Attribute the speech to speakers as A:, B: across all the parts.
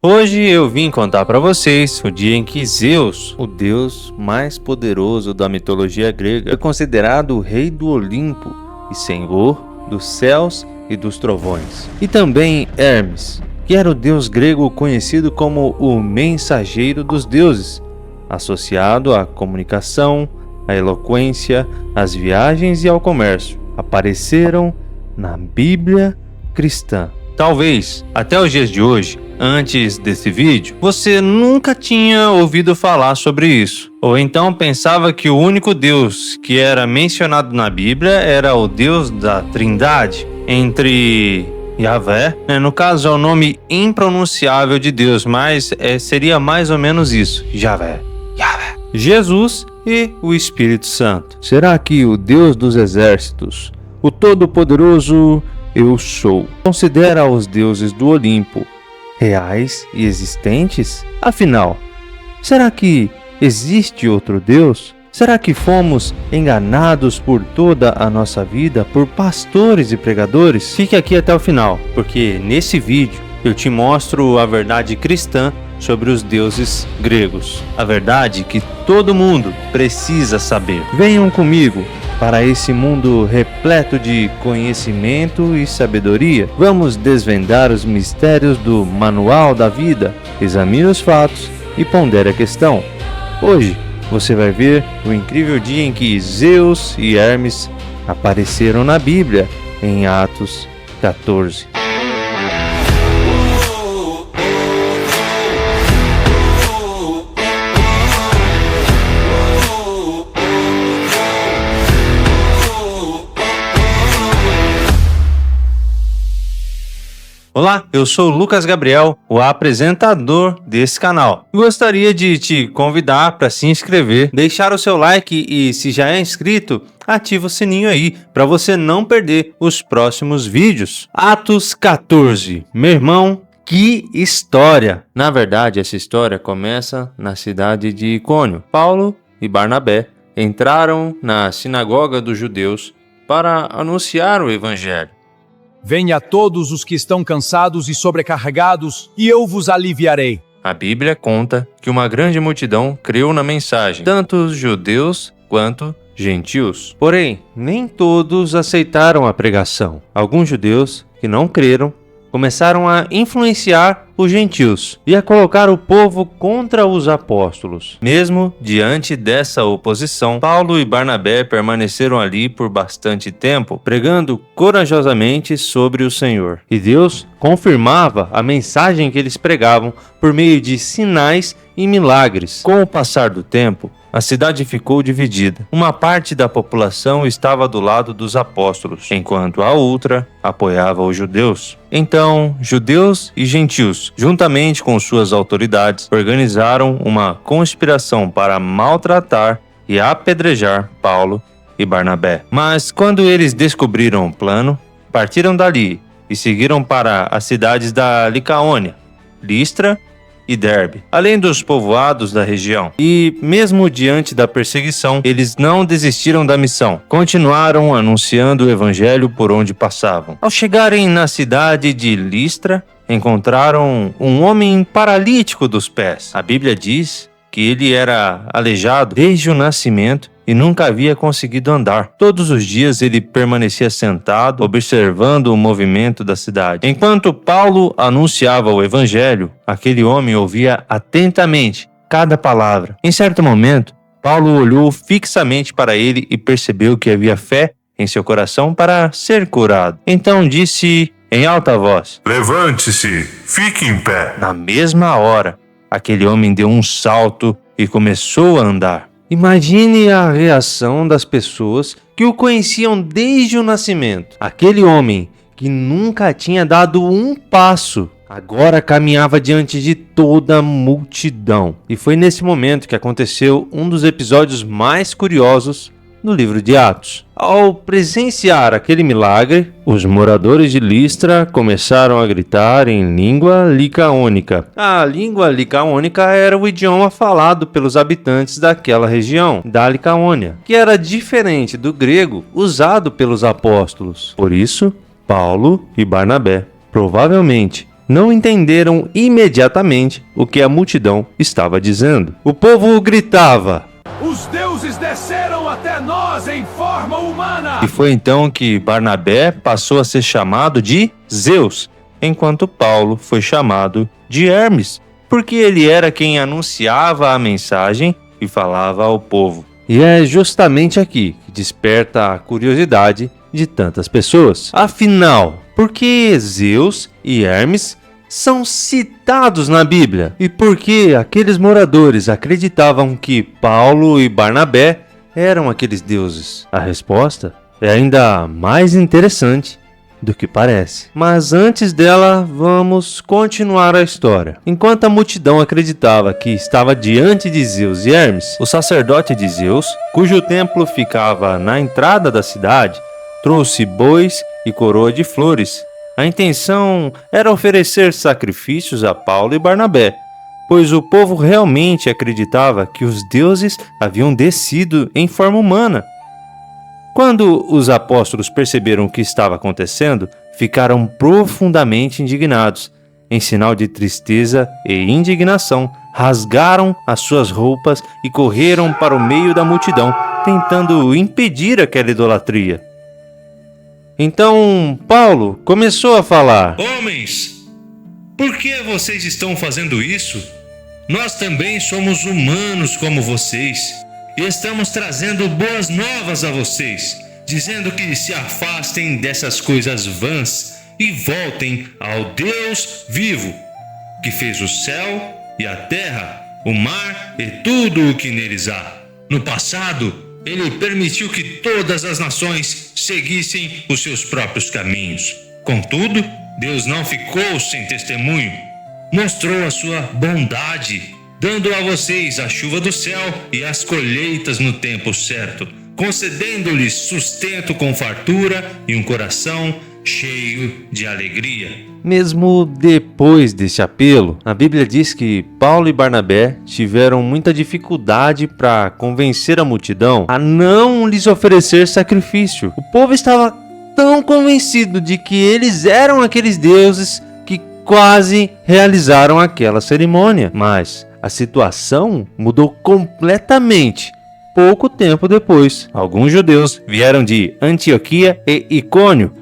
A: Hoje eu vim contar para vocês o dia em que Zeus, o deus mais poderoso da mitologia grega, foi considerado o rei do Olimpo e senhor dos céus e dos trovões. E também Hermes, que era o deus grego conhecido como o mensageiro dos deuses, associado à comunicação, à eloquência, às viagens e ao comércio, apareceram na Bíblia cristã. Talvez, até os dias de hoje, antes desse vídeo, você nunca tinha ouvido falar sobre isso. Ou então pensava que o único Deus que era mencionado na Bíblia era o Deus da Trindade, entre Yahvé, no caso é o nome impronunciável de Deus, mas seria mais ou menos isso, Yahvé, Jesus e o Espírito Santo. Será que o Deus dos exércitos, o Todo-Poderoso Eu Sou, considera os deuses do Olimpo reais e existentes? Afinal, será que existe outro Deus? Será que fomos enganados por toda a nossa vida por pastores e pregadores? Fique aqui até o final, porque nesse vídeo eu te mostro a verdade cristã sobre os deuses gregos. A verdade que todo mundo precisa saber. Venham comigo para esse mundo repleto de conhecimento e sabedoria. Vamos desvendar os mistérios do Manual da Vida. Examine os fatos e pondere a questão. Hoje você vai ver o incrível dia em que Zeus e Hermes apareceram na Bíblia, em Atos 14. Olá, eu sou o Lucas Gabriel, o apresentador desse canal. Gostaria de te convidar para se inscrever, deixar o seu like e, se já é inscrito, ativa o sininho aí para você não perder os próximos vídeos. Atos 14. Meu irmão, que história! Na verdade, essa história começa na cidade de Icônio. Paulo e Barnabé entraram na sinagoga dos judeus para anunciar o evangelho.
B: Venha todos os que estão cansados e sobrecarregados, e eu vos aliviarei.
A: A Bíblia conta que uma grande multidão creu na mensagem, tanto os judeus quanto gentios. Porém, nem todos aceitaram a pregação. Alguns judeus que não creram começaram a influenciar os gentios e a colocar o povo contra os apóstolos. Mesmo diante dessa oposição, Paulo e Barnabé permaneceram ali por bastante tempo, pregando corajosamente sobre o Senhor. E Deus confirmava a mensagem que eles pregavam por meio de sinais e milagres. Com o passar do tempo, a cidade ficou dividida. Uma parte da população estava do lado dos apóstolos, enquanto a outra apoiava os judeus. Então, judeus e gentios, juntamente com suas autoridades, organizaram uma conspiração para maltratar e apedrejar Paulo e Barnabé. Mas quando eles descobriram o plano, partiram dali e seguiram para as cidades da Licaônia, Listra e Derbe, além dos povoados da região. E mesmo diante da perseguição, eles não desistiram da missão. Continuaram anunciando o evangelho por onde passavam. Ao chegarem na cidade de Listra, encontraram um homem paralítico dos pés. A Bíblia diz que ele era aleijado desde o nascimento e nunca havia conseguido andar. Todos os dias ele permanecia sentado, observando o movimento da cidade. Enquanto Paulo anunciava o evangelho, aquele homem ouvia atentamente cada palavra. Em certo momento, Paulo olhou fixamente para ele e percebeu que havia fé em seu coração para ser curado. Então disse em alta voz:
C: Levante-se, fique em pé.
A: Na mesma hora, aquele homem deu um salto e começou a andar. Imagine a reação das pessoas que o conheciam desde o nascimento. Aquele homem que nunca tinha dado um passo, agora caminhava diante de toda a multidão. E foi nesse momento que aconteceu um dos episódios mais curiosos no livro de Atos. Ao presenciar aquele milagre, os moradores de Listra começaram a gritar em língua licaônica. A língua licaônica era o idioma falado pelos habitantes daquela região, da Licaônia, que era diferente do grego usado pelos apóstolos. Por isso, Paulo e Barnabé provavelmente não entenderam imediatamente o que a multidão estava dizendo. O povo gritava:
B: Os deuses desceram até nós em forma humana!
A: E foi então que Barnabé passou a ser chamado de Zeus, enquanto Paulo foi chamado de Hermes, porque ele era quem anunciava a mensagem e falava ao povo. E é justamente aqui que desperta a curiosidade de tantas pessoas. Afinal, por que Zeus e Hermes são citados na Bíblia? E por que aqueles moradores acreditavam que Paulo e Barnabé eram aqueles deuses? A resposta é ainda mais interessante do que parece. Mas antes dela, vamos continuar a história. Enquanto a multidão acreditava que estava diante de Zeus e Hermes, o sacerdote de Zeus, cujo templo ficava na entrada da cidade, trouxe bois e coroa de flores. A intenção era oferecer sacrifícios a Paulo e Barnabé, pois o povo realmente acreditava que os deuses haviam descido em forma humana. Quando os apóstolos perceberam o que estava acontecendo, ficaram profundamente indignados. Em sinal de tristeza e indignação, rasgaram as suas roupas e correram para o meio da multidão, tentando impedir aquela idolatria. Então Paulo começou a falar:
D: Homens, por que vocês estão fazendo isso? Nós também somos humanos como vocês. E estamos trazendo boas novas a vocês, dizendo que se afastem dessas coisas vãs e voltem ao Deus vivo, que fez o céu e a terra, o mar e tudo o que neles há. No passado, ele permitiu que todas as nações seguissem os seus próprios caminhos. Contudo, Deus não ficou sem testemunho. Mostrou a sua bondade, dando a vocês a chuva do céu e as colheitas no tempo certo, concedendo-lhes sustento com fartura e um coração cheio de alegria.
A: Mesmo depois desse apelo, a Bíblia diz que Paulo e Barnabé tiveram muita dificuldade para convencer a multidão a não lhes oferecer sacrifício. O povo estava tão convencido de que eles eram aqueles deuses que quase realizaram aquela cerimônia. Mas a situação mudou completamente pouco tempo depois. Alguns judeus vieram de Antioquia e Icônio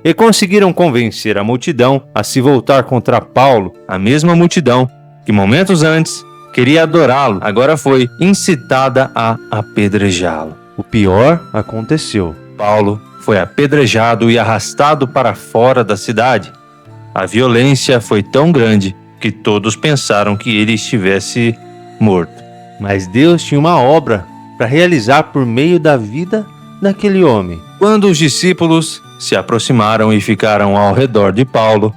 A: e conseguiram convencer a multidão a se voltar contra Paulo. A mesma multidão que momentos antes queria adorá-lo, agora foi incitada a apedrejá-lo. O pior aconteceu. Paulo foi apedrejado e arrastado para fora da cidade. A violência foi tão grande que todos pensaram que ele estivesse morto. Mas Deus tinha uma obra para realizar por meio da vida daquele homem. Quando os discípulos se aproximaram e ficaram ao redor de Paulo,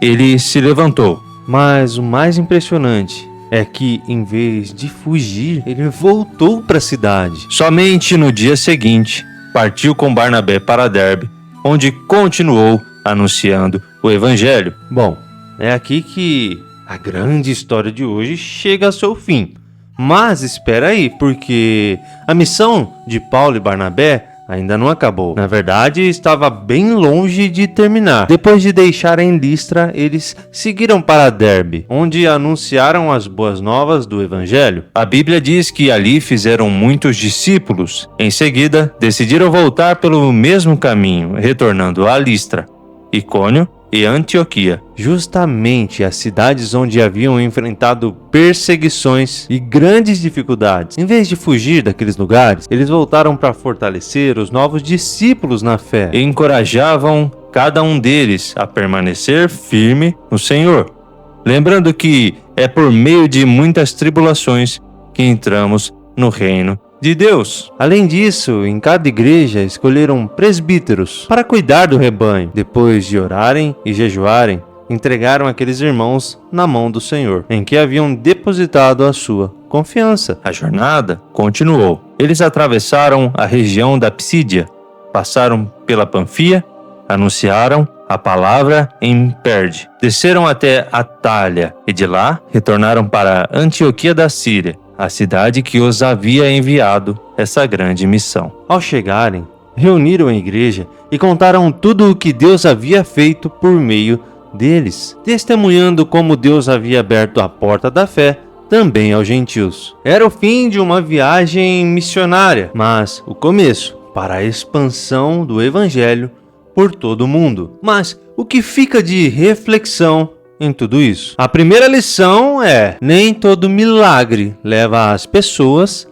A: ele se levantou. Mas o mais impressionante é que, em vez de fugir, ele voltou para a cidade. Somente no dia seguinte, partiu com Barnabé para Derbe, onde continuou anunciando o evangelho. Bom, é aqui que a grande história de hoje chega ao seu fim. Mas espera aí, porque a missão de Paulo e Barnabé ainda não acabou. Na verdade, estava bem longe de terminar. Depois de deixarem Listra, eles seguiram para Derbe, onde anunciaram as boas novas do evangelho. A Bíblia diz que ali fizeram muitos discípulos. Em seguida, decidiram voltar pelo mesmo caminho, retornando a Listra, Icônio e Antioquia, justamente as cidades onde haviam enfrentado perseguições e grandes dificuldades. Em vez de fugir daqueles lugares, eles voltaram para fortalecer os novos discípulos na fé e encorajavam cada um deles a permanecer firme no Senhor. Lembrando que é por meio de muitas tribulações que entramos no reino de Deus. Além disso, em cada igreja escolheram presbíteros para cuidar do rebanho. Depois de orarem e jejuarem, entregaram aqueles irmãos na mão do Senhor, em que haviam depositado a sua confiança. A jornada continuou. Eles atravessaram a região da Psídia, passaram pela Panfia, anunciaram a palavra em Perge, desceram até Atália e de lá retornaram para Antioquia da Síria, a cidade que os havia enviado essa grande missão. Ao chegarem, reuniram a igreja e contaram tudo o que Deus havia feito por meio deles, testemunhando como Deus havia aberto a porta da fé também aos gentios. Era o fim de uma viagem missionária, mas o começo para a expansão do evangelho por todo o mundo. Mas o que fica de reflexão em tudo isso? A primeira lição é: nem todo milagre leva as pessoas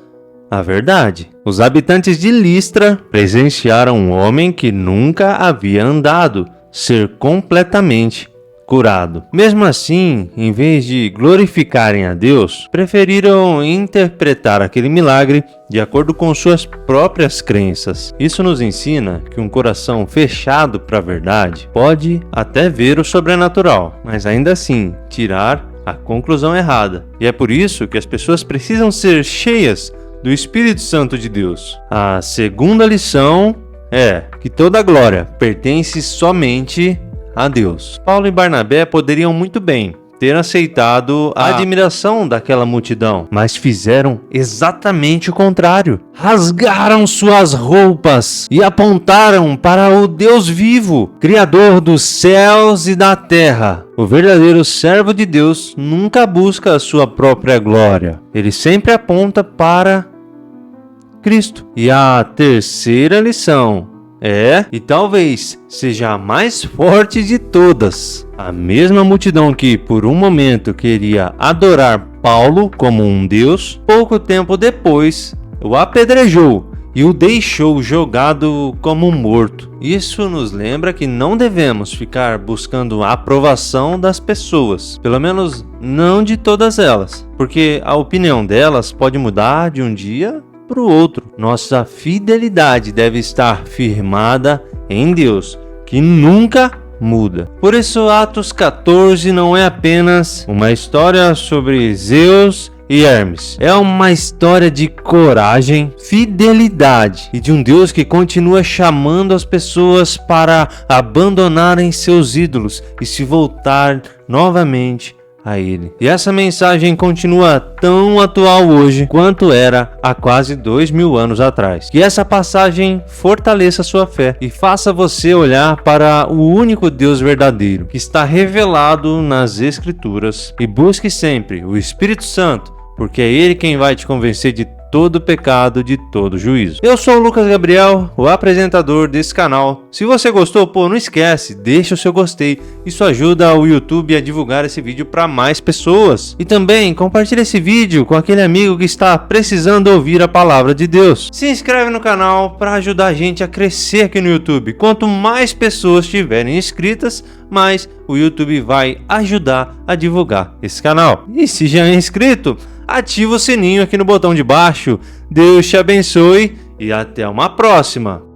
A: à verdade. Os habitantes de Listra presenciaram um homem que nunca havia andado ser completamente curado. Mesmo assim, em vez de glorificarem a Deus, preferiram interpretar aquele milagre de acordo com suas próprias crenças. Isso nos ensina que um coração fechado para a verdade pode até ver o sobrenatural, mas ainda assim tirar a conclusão errada. E é por isso que as pessoas precisam ser cheias do Espírito Santo de Deus. A segunda lição é que toda a glória pertence somente a Deus. Paulo e Barnabé poderiam muito bem ter aceitado a admiração daquela multidão, mas fizeram exatamente o contrário. Rasgaram suas roupas e apontaram para o Deus vivo, Criador dos céus e da terra. O verdadeiro servo de Deus nunca busca a sua própria glória. Ele sempre aponta para Cristo. E a terceira lição é, e talvez seja a mais forte de todas, a mesma multidão que por um momento queria adorar Paulo como um deus, pouco tempo depois o apedrejou e o deixou jogado como morto. Isso nos lembra que não devemos ficar buscando a aprovação das pessoas, pelo menos não de todas elas, porque a opinião delas pode mudar de um dia para o outro. Nossa fidelidade deve estar firmada em Deus, que nunca muda. Por isso, Atos 14 não é apenas uma história sobre Zeus e Hermes. É uma história de coragem, fidelidade e de um Deus que continua chamando as pessoas para abandonarem seus ídolos e se voltar novamente a Ele. E essa mensagem continua tão atual hoje quanto era há quase 2000 anos atrás. Que essa passagem fortaleça sua fé e faça você olhar para o único Deus verdadeiro que está revelado nas Escrituras, e busque sempre o Espírito Santo, porque é Ele quem vai te convencer de todo pecado, de todo juízo. Eu sou o Lucas Gabriel, o apresentador desse canal. Se você gostou, não esquece, deixa o seu gostei. Isso ajuda o YouTube a divulgar esse vídeo para mais pessoas. E também compartilhe esse vídeo com aquele amigo que está precisando ouvir a palavra de Deus. Se inscreve no canal para ajudar a gente a crescer aqui no YouTube. Quanto mais pessoas estiverem inscritas, mais o YouTube vai ajudar a divulgar esse canal. E se já é inscrito, ativa o sininho aqui no botão de baixo. Deus te abençoe e até uma próxima.